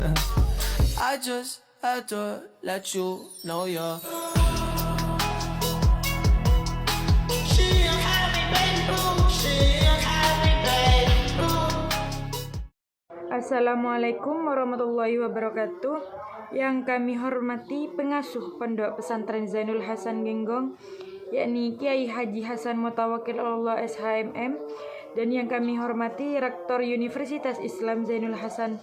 I just had to let you know you're. Assalamualaikum warahmatullahi wabarakatuh. Yang kami hormati pengasuh Pondok Pesantren Zainul Hasan Genggong, yakni Kiai Haji Hasan Mutawakil Allah SHMM, dan yang kami hormati Rektor Universitas Islam Zainul Hasan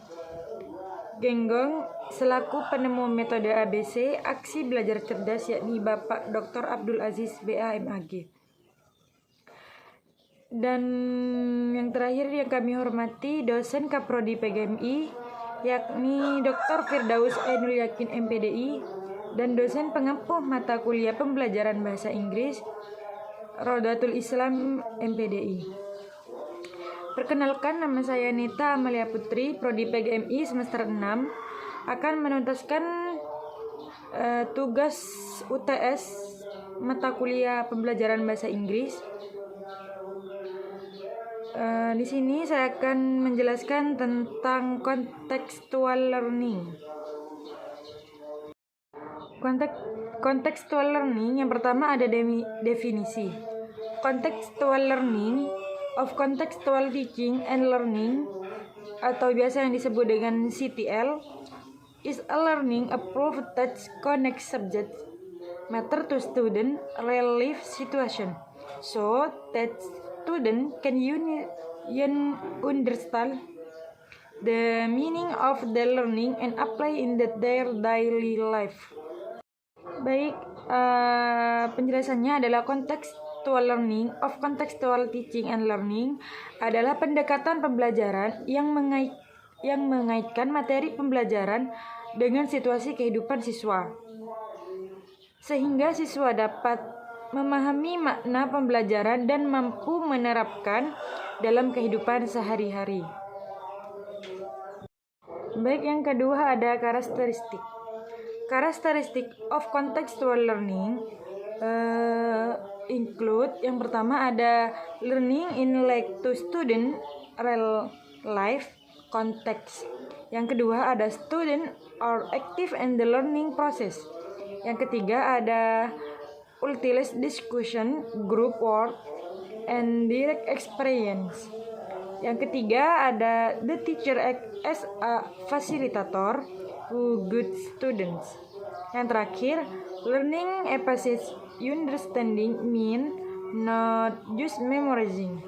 Genggong selaku penemu metode ABC Aksi Belajar Cerdas, yakni Bapak Dr. Abdul Aziz BAMAG. Dan yang terakhir yang kami hormati dosen Kaprodi PGMI, yakni Dr. Firdaus Ainul Yakin MPDI, dan dosen pengampu mata kuliah pembelajaran bahasa Inggris Rodatul Islam MPDI. Perkenalkan, nama saya Nita Amalia Putri, Prodi PGMI semester 6, akan menuntaskan tugas UTS mata kuliah pembelajaran bahasa Inggris. Di sini saya akan menjelaskan tentang contextual learning. Contextual learning yang pertama ada definisi. Contextual learning of contextual teaching and learning, atau biasa yang disebut dengan CTL, is a learning approach that connects subject matter to student real life situation, so that student can understand the meaning of the learning and apply in their daily life. Baik, penjelasannya adalah contextual learning of contextual teaching and learning adalah pendekatan pembelajaran yang mengaitkan materi pembelajaran dengan situasi kehidupan siswa, sehingga siswa dapat memahami makna pembelajaran dan mampu menerapkan dalam kehidupan sehari-hari. Baik, yang kedua ada karakteristik. Karakteristik of contextual learning include, yang pertama ada learning in like to student real life context. Yang kedua ada student are active in the learning process. Yang ketiga ada utilized discussion, group work, and direct experience. Yang ketiga ada the teacher act as a facilitator to good students. Yang terakhir, learning emphasis understanding mean not just memorizing.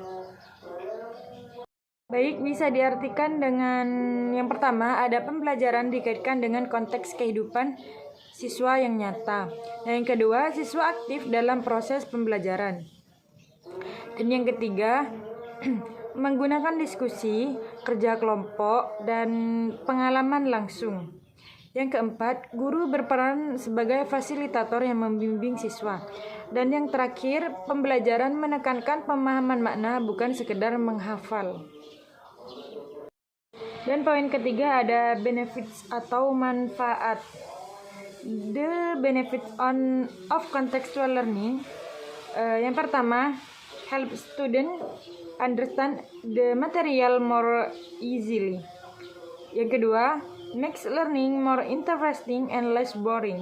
Baik, bisa diartikan dengan yang pertama ada pembelajaran dikaitkan dengan konteks kehidupan siswa yang nyata. Dan yang kedua, siswa aktif dalam proses pembelajaran. Dan yang ketiga, menggunakan diskusi, kerja kelompok, dan pengalaman langsung. Yang keempat, guru berperan sebagai fasilitator yang membimbing siswa. Dan yang terakhir, pembelajaran menekankan pemahaman makna, bukan sekedar menghafal. Dan poin ketiga ada benefits atau manfaat. The benefits of contextual learning. Yang pertama, help student understand the material more easily. Yang kedua, makes learning more interesting and less boring.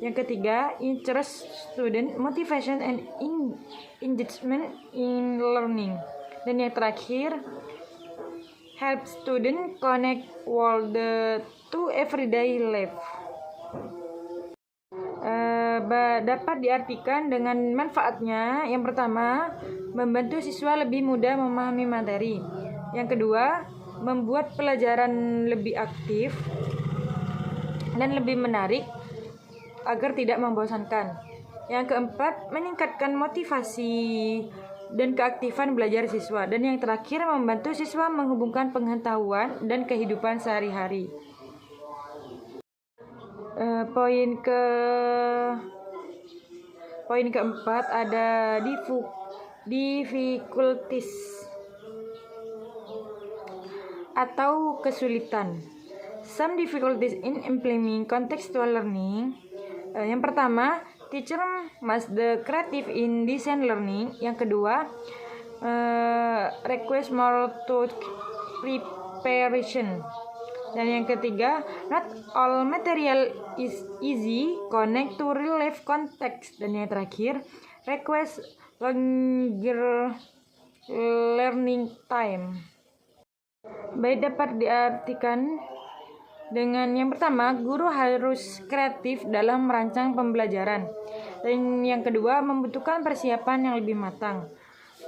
Yang ketiga, interest student motivation and engagement in learning. Dan yang terakhir, help student connect world to everyday life. Dapat diartikan dengan manfaatnya. Yang pertama, membantu siswa lebih mudah memahami materi. Yang kedua, membuat pelajaran lebih aktif dan lebih menarik agar tidak membosankan. Yang keempat, meningkatkan motivasi dan keaktifan belajar siswa. Dan yang terakhir, membantu siswa menghubungkan pengetahuan dan kehidupan sehari-hari. Poin keempat ada difficulties atau kesulitan. Some difficulties in implementing contextual learning. Yang pertama, teacher must be creative in design learning. Yang kedua, request more to preparation. Dan yang ketiga, not all material is easy connect to real life context. Dan yang terakhir, request longer learning time. Baik, dapat diartikan dengan yang pertama, guru harus kreatif dalam merancang pembelajaran. Dan yang kedua, membutuhkan persiapan yang lebih matang.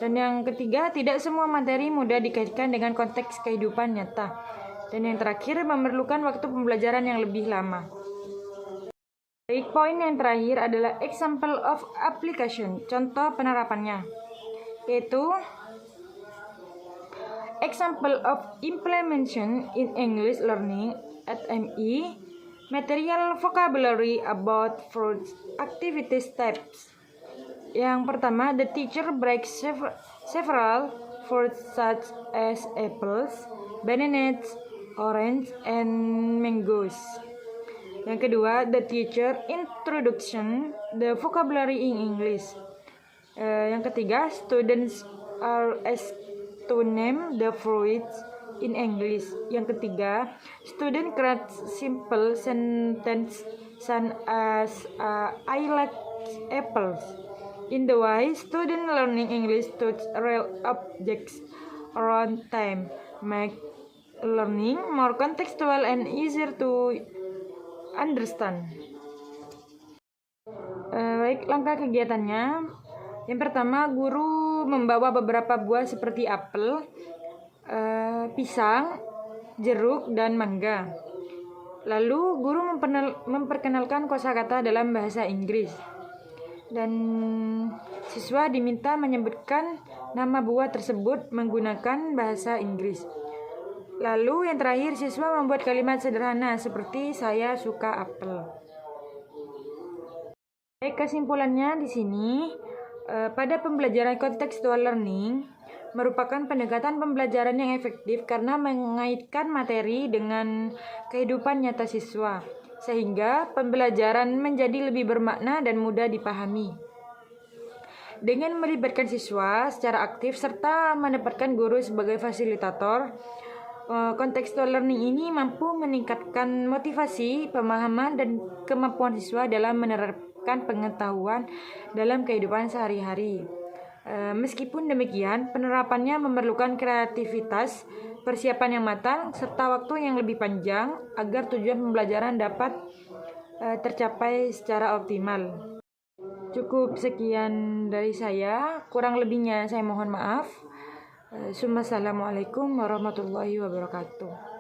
Dan yang ketiga, tidak semua materi mudah dikaitkan dengan konteks kehidupan nyata. Dan yang terakhir, memerlukan waktu pembelajaran yang lebih lama. Baik, poin yang terakhir adalah example of application, contoh penerapannya, yaitu example of implementation in English learning at ME, material vocabulary about fruits, activity steps. Yang pertama, the teacher breaks several fruits such as apples, bananas, orange, and mangoes. Yang kedua, the teacher introduction the vocabulary in English. Yang ketiga, students are asked to name the fruits in English. Yang ketiga, student create simple sentence such as I like apples. In the way, student learning English to real objects around time, make learning more contextual and easier to understand. Baik, langkah kegiatannya. Yang pertama, guru membawa beberapa buah seperti apel, pisang, jeruk, dan mangga. Lalu guru memperkenalkan kosakata dalam bahasa Inggris. Dan siswa diminta menyebutkan nama buah tersebut menggunakan bahasa Inggris. Lalu yang terakhir, siswa membuat kalimat sederhana seperti saya suka apel. Baik, kesimpulannya di sini, pada pembelajaran contextual learning merupakan pendekatan pembelajaran yang efektif karena mengaitkan materi dengan kehidupan nyata siswa, sehingga pembelajaran menjadi lebih bermakna dan mudah dipahami. Dengan melibatkan siswa secara aktif serta menempatkan guru sebagai fasilitator, contextual learning ini mampu meningkatkan motivasi, pemahaman, dan kemampuan siswa dalam menerapkan pengetahuan dalam kehidupan sehari-hari. Meskipun demikian, penerapannya memerlukan kreativitas, persiapan yang matang, serta waktu yang lebih panjang agar tujuan pembelajaran dapat tercapai secara optimal. Cukup sekian dari saya, kurang lebihnya saya mohon maaf. Assalamualaikum warahmatullahi wabarakatuh.